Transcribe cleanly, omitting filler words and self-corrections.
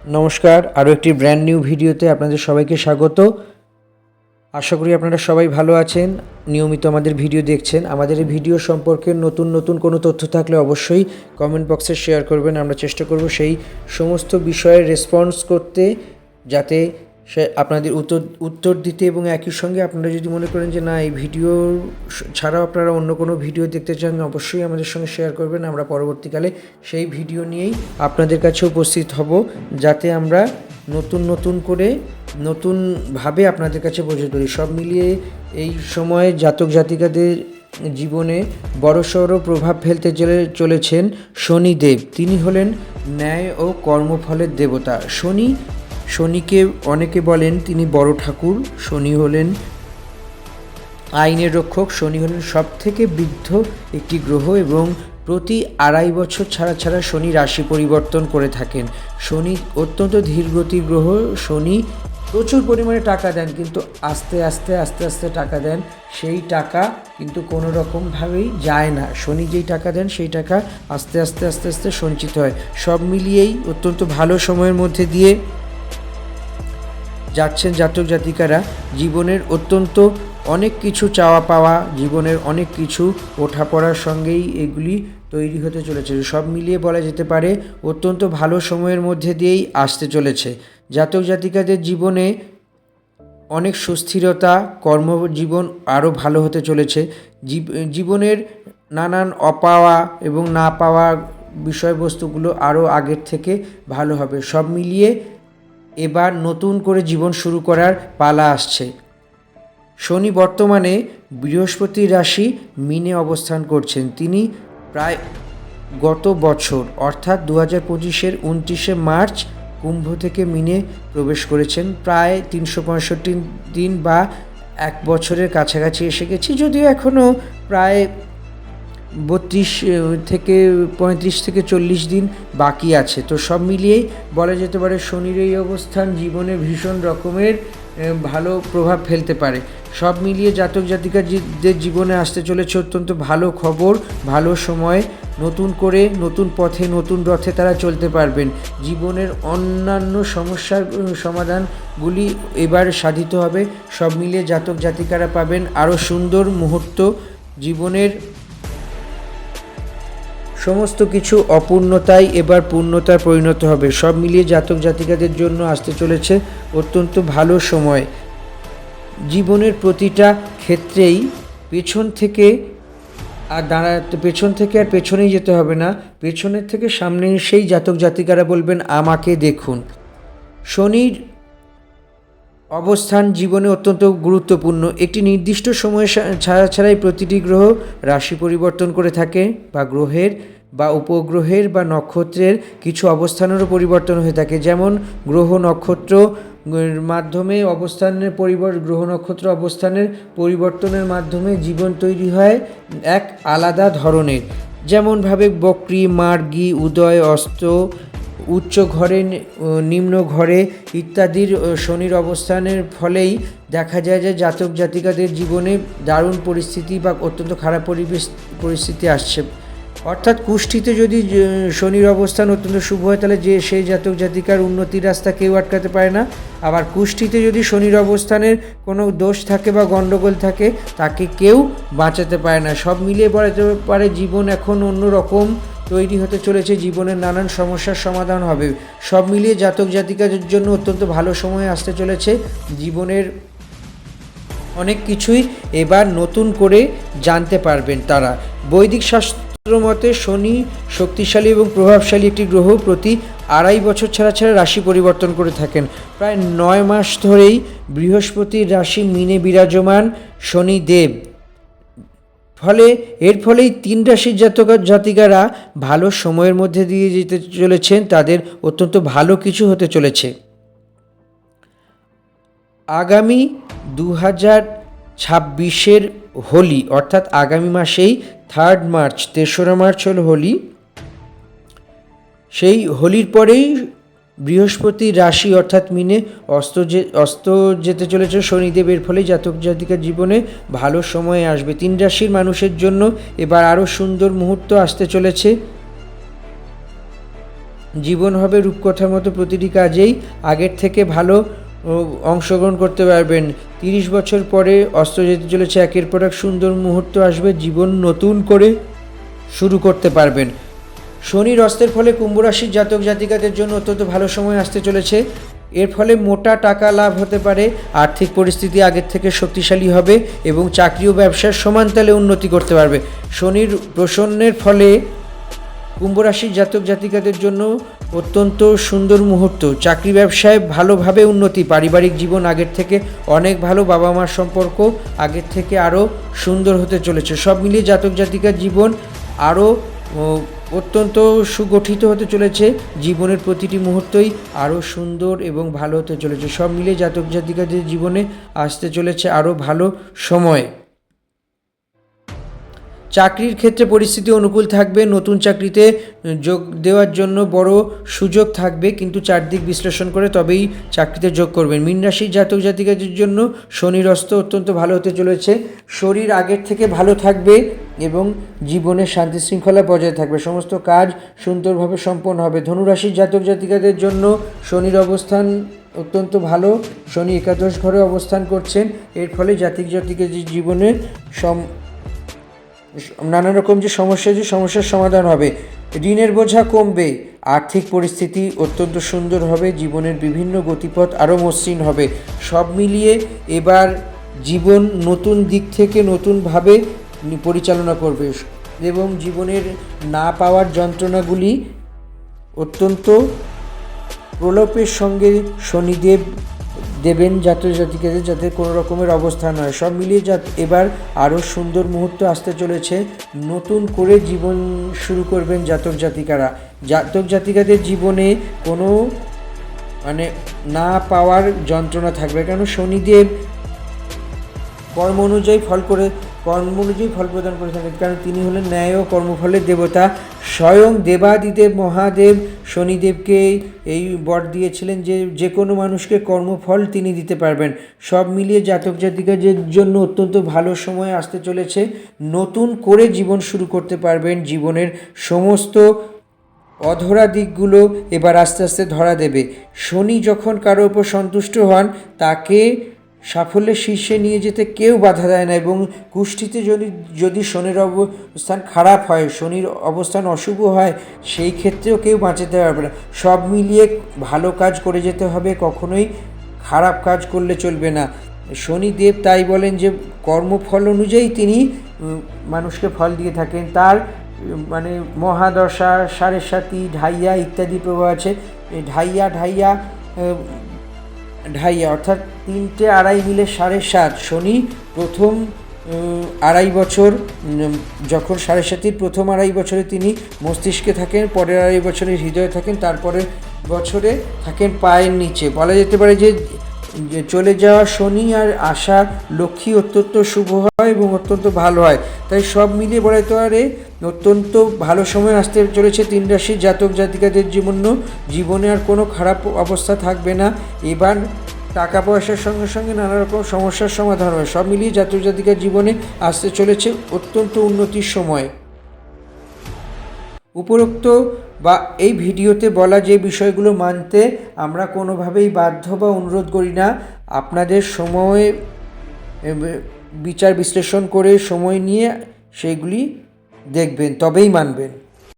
নমস্কার, আরও একটি ব্র্যান্ড নিউ ভিডিওতে আপনাদের সবাইকে স্বাগত। আশা করি আপনারা সবাই ভালো আছেন, নিয়মিত আমাদের ভিডিও দেখছেন। আমাদের এই ভিডিও সম্পর্কে নতুন কোনো তথ্য থাকলে অবশ্যই কমেন্ট বক্সে শেয়ার করবেন। আমরা চেষ্টা করব সেই সমস্ত বিষয়ের রেসপন্স করতে, যাতে সে আপনাদের উত্তর দিতে, এবং একই সঙ্গে আপনারা যদি মনে করেন যে না, এই ভিডিও ছাড়াও আপনারা অন্য কোনো ভিডিও দেখতে চান, অবশ্যই আমাদের সঙ্গে শেয়ার করবেন। আমরা পরবর্তীকালে সেই ভিডিও নিয়েই আপনাদের কাছে উপস্থিত হব, যাতে আমরা নতুন করে নতুনভাবে আপনাদের কাছে পৌঁছে পারি। সব মিলিয়ে এই সময়ে জাতক জাতিকাদের জীবনে বড়সড় প্রভাব ফেলতে চলেছেন শনিদেব। তিনি হলেন ন্যায় ও কর্মফলের দেবতা। শনিকে অনেকে বলেন তিনি বড় ঠাকুর। শনি হলেন আইনের রক্ষক। শনি হলেন সব থেকে বৃদ্ধ একটি গ্রহ, এবং প্রতি 2.5 বছর ছাড়া শনি রাশি পরিবর্তন করে থাকেন। শনি অত্যন্ত ধীরগতির গ্রহ। শনি প্রচুর পরিমাণে টাকা দেন, কিন্তু আস্তে আস্তে টাকা দেন। সেই টাকা কিন্তু কোনো রকমভাবেই যায় না। শনি যেই টাকা দেন সেই টাকা আস্তে আস্তে সঞ্চিত হয়। সব মিলিয়েই অত্যন্ত ভালো সময়ের মধ্যে দিয়ে যাচ্ছেন জাতক জাতিকারা। জীবনের অত্যন্ত অনেক কিছু চাওয়া পাওয়া, জীবনের অনেক কিছু ওঠাপড়ার সঙ্গেই এগুলি তৈরি হতে চলেছে। সব মিলিয়ে বলা যেতে পারে অত্যন্ত ভালো সময়ের মধ্যে দিয়েই আসতে চলেছে। জাতক জাতিকাদের জীবনে অনেক সুস্থিরতা, কর্মজীবন আরও ভালো হতে চলেছে। জীবনের নানান অপাওয়া এবং না পাওয়া বিষয়বস্তুগুলো আরও আগের থেকে ভালো হবে। সব মিলিয়ে এবার নতুন করে জীবন শুরু করার পালা আসছে। শনি বর্তমানে বৃহস্পতি রাশি মীনে অবস্থান করছেন। তিনি প্রায় গত বছর অর্থাৎ 2025-এর 29শে মার্চ কুম্ভ থেকে মীনে প্রবেশ করেছেন। প্রায় 365 দিন বা 1 বছরের কাছাকাছি এসে গেছি, যদিও এখনও প্রায় 35 থেকে 40 দিন বাকি আছে। তো সব মিলিয়েই বলা যেতে পারে শনির এই অবস্থান জীবনে ভীষণ রকমের ভালো প্রভাব ফেলতে পারে। সব মিলিয়ে জাতক জাতিকাদের জীবনে আসতে চলেছে অত্যন্ত ভালো খবর, ভালো সময়। নতুন করে নতুন পথে নতুন রথে তারা চলতে পারবেন। জীবনের অন্যান্য সমস্যার সমাধানগুলি এবার সাধিত হবে। সব মিলিয়ে জাতক জাতিকারা পাবেন আরও সুন্দর মুহূর্ত। জীবনের সমস্ত কিছু অপূর্ণতাই এবার পূর্ণতায় পরিণত হবে। সব মিলিয়ে জাতক জাতিকাদের জন্য আসতে চলেছে অত্যন্ত ভালো সময়। জীবনের প্রতিটা ক্ষেত্রেই পেছন থেকে আর পেছনেই যেতে হবে না, পেছনের থেকে সামনে এসেই জাতক জাতিকারা বলবেন আমাকে দেখুন। শনির অবস্থান জীবনে অত্যন্ত গুরুত্বপূর্ণ। একটি নির্দিষ্ট সময় ছাড়াই প্রতিটি গ্রহ রাশি পরিবর্তন করে থাকে, বা গ্রহের বা উপগ্রহের বা নক্ষত্রের কিছু অবস্থানেরও পরিবর্তন হয়ে থাকে। যেমন গ্রহ নক্ষত্র মাধ্যমে গ্রহ নক্ষত্র অবস্থানের পরিবর্তনের মাধ্যমে জীবন তৈরি হয় এক আলাদা ধরনের। যেমনভাবে বক্রী, মার্গী, উদয়, অস্ত, উচ্চ ঘরে, নিম্ন ঘরে ইত্যাদির শনির অবস্থানের ফলেই দেখা যায় যে জাতক জাতিকাদের জীবনে দারুণ পরিস্থিতি বা অত্যন্ত খারাপ পরিস্থিতি আসছে। অর্থাৎ কুষ্ঠিতে যদি শনির অবস্থান অত্যন্ত শুভ হয়, তাহলে সেই জাতক জাতিকার উন্নতির রাস্তা কেউ আটকাতে পারে না। আবার কুষ্ঠিতে যদি শনির অবস্থানের কোনো দোষ থাকে বা গণ্ডগোল থাকে, তাকে কেউ বাঁচাতে পারে না। সব মিলিয়ে বলা যেতে পারে জীবন এখন অন্যরকম তৈরি হতে চলেছে। জীবনের নানান সমস্যার সমাধান হবে। সব মিলিয়ে জাতক জাতিকাদের জন্য অত্যন্ত ভালো সময় আসতে চলেছে। জীবনের অনেক কিছুই এবার নতুন করে জানতে পারবেন তারা। বৈদিক শাস্ত্র মতে শনি শক্তিশালী এবং প্রভাবশালী একটি গ্রহ। প্রতি 2.5 বছর ছাড়া রাশি পরিবর্তন করে থাকেন। প্রায় 9 মাস ধরেই বৃহস্পতির রাশি মীনে বিরাজমান শনিদেব। এর ফলেই 3 রাশির জাতিকারা ভালো সময়ের মধ্যে দিয়ে যেতে চলেছেন। তাদের অত্যন্ত ভালো কিছু হতে চলেছে। আগামী 2026-এর হোলি, অর্থাৎ আগামী মাসেই 3 মার্চ, 3রা মার্চ হল হোলি। সেই হোলির পরেই বৃহস্পতি রাশি অর্থাৎ মিনে অস্ত যেতে চলেছে শনিদেব। এর ফলে জাতক জাতিকার জীবনে ভালো সময় আসবে। 3 রাশির মানুষের জন্য এবার আরও সুন্দর মুহূর্ত আসতে চলেছে। জীবন হবে রূপকথার মতো, প্রতিটি কাজেই আগের থেকে ভালো অংশগ্রহণ করতে পারবেন। 30 বছর পরে অস্ত যেতে চলেছে, একের পর এক সুন্দর মুহূর্ত আসবে, জীবন নতুন করে শুরু করতে পারবেন। শনির অস্তের ফলে কুম্ভ রাশির জাতক জাতিকাদের জন্য অত্যন্ত ভালো সময় আসতে চলেছে। এর ফলে মোটা টাকা লাভ হতে পারে, আর্থিক পরিস্থিতি আগের থেকে শক্তিশালী হবে এবং চাকরি ও ব্যবসার সমান তালে উন্নতি করতে পারবে। শনির প্রসন্নের ফলে কুম্ভ রাশির জাতক জাতিকাদের জন্য অত্যন্ত সুন্দর মুহূর্ত, চাকরি ব্যবসায় ভালোভাবে উন্নতি, পারিবারিক জীবন আগের থেকে অনেক ভালো, বাবা মার সম্পর্ক আগের থেকে আরও সুন্দর হতে চলেছে। সব মিলিয়ে জাতক জাতিকার জীবন আরও অত্যন্ত সুগঠিত হতে চলেছে, জীবনের প্রতিটি মুহূর্তই আরও সুন্দর এবং ভালো হতে চলেছে। সব মিলিয়ে জাতক জাতিকাদের জীবনে আসতে চলেছে আরও ভালো সময়। চাকরির ক্ষেত্রে পরিস্থিতি অনুকূল থাকবে, নতুন চাকরিতে যোগ দেওয়ার জন্য বড় সুযোগ থাকবে, কিন্তু চারদিক বিশ্লেষণ করে তবেই চাকরিতে যোগ করবেন। মীন রাশির জাতক জাতিকাদের জন্য শনির অস্ত অত্যন্ত ভালো হতে চলেছে, শরীর আগের থেকে ভালো থাকবে এবং জীবনে শান্তি শৃঙ্খলা বজায় থাকবে, সমস্ত কাজ সুন্দরভাবে সম্পন্ন হবে। ধনুরাশির জাতক জাতিকাদের জন্য শনির অবস্থান অত্যন্ত ভালো, শনি একাদশ ঘরে অবস্থান করছেন, এর ফলে জাতক জাতিকাদের জীবনে নানা রকম যে সমস্যার সমাধান হবে, ঋণের বোঝা কমবে, আর্থিক পরিস্থিতি অত্যন্ত সুন্দর হবে, জীবনের বিভিন্ন গতিপথ আরও মসৃণ হবে। সব মিলিয়ে এবার জীবন নতুন দিক থেকে নতুনভাবে পরিচালনা করবে এবং জীবনের না পাওয়ার যন্ত্রণাগুলি অত্যন্ত প্রলোভের সঙ্গে শনিদেব দেবেন জাতক জাতিকাদের, যাতে কোনো রকমের অবস্থান হয়। সব মিলিয়ে এবার আরও সুন্দর মুহূর্ত আসতে চলেছে, নতুন করে জীবন শুরু করবেন জাতক জাতিকারা। জাতক জাতিকাদের জীবনে কোনো না পাওয়ার যন্ত্রণা থাকবে, কেন শনিদেব কর্ম অনুযায়ী ফল প্রদান করে থাকেন, কারণ তিনি হলেন ন্যায় ও কর্মফলের দেবতা। স্বয়ং দেবাদিদেব মহাদেব শনিদেবকে এই বর দিয়েছিলেন যে কোনো মানুষকে কর্মফল তিনি দিতে পারবেন। সব মিলিয়ে জাতক জাতিকাদের জন্য অত্যন্ত ভালো সময় আসতে চলেছে, নতুন করে জীবন শুরু করতে পারবেন, জীবনের সমস্ত অধরা দিকগুলো এবার আস্তে আস্তে ধরা দেবে। শনি যখন কারো ওপর সন্তুষ্ট হন, তাকে সাফল্যের শীর্ষে নিয়ে যেতে কেউ বাধা দেয় না, এবং কুষ্ঠিতে যদি শনির অবস্থান খারাপ হয়, শনির অবস্থান অশুভ হয়, সেই ক্ষেত্রেও কেউ বাঁচাতে পারবে না। সব মিলিয়ে ভালো কাজ করে যেতে হবে, কখনোই খারাপ কাজ করলে চলবে না। শনিদেব তাই বলেন যে কর্মফল অনুযায়ী তিনি মানুষকে ফল দিয়ে থাকেন, তার মহাদশা, সাড়ে সাতি, ঢাইয়া ইত্যাদি প্রভাব আছে। ঢাইয়া অর্থাৎ 3টে 2.5 মিলে 7.5। শনি প্রথম 2.5 বছর, যখন 7.5 প্রথম 2.5 বছরে তিনি মস্তিষ্কে থাকেন, পরের 2.5 বছরে হৃদয়ে থাকেন, তারপরের বছরে থাকেন পায়ের নিচে। বলা যেতে পারে যে চলে যাওয়া শনি আর আসা লক্ষ্মী অত্যন্ত শুভ হয় এবং অত্যন্ত ভালো হয়। তাই সব মিলিয়ে বলা যেতে পারে অত্যন্ত ভালো সময় আসতে চলেছে 3 রাশির জাতক জাতিকাদের জীবনে আর কোনো খারাপ অবস্থা থাকবে না। এবার টাকা পয়সার সঙ্গে সঙ্গে নানা রকম সমস্যার সমাধান হবে। সব মিলিয়ে জাতক জাতিকার জীবনে আসতে চলেছে অত্যন্ত উন্নতির সময়। উপরোক্ত বা এই ভিডিওতে বলা যে বিষয়গুলো মানতে আমরা কোনোভাবেই বাধ্য বা অনুরোধ করি না, আপনাদের সময় বিচার বিশ্লেষণ করে সময় নিয়ে সেইগুলি দেখবেন, তবেই মানবেন।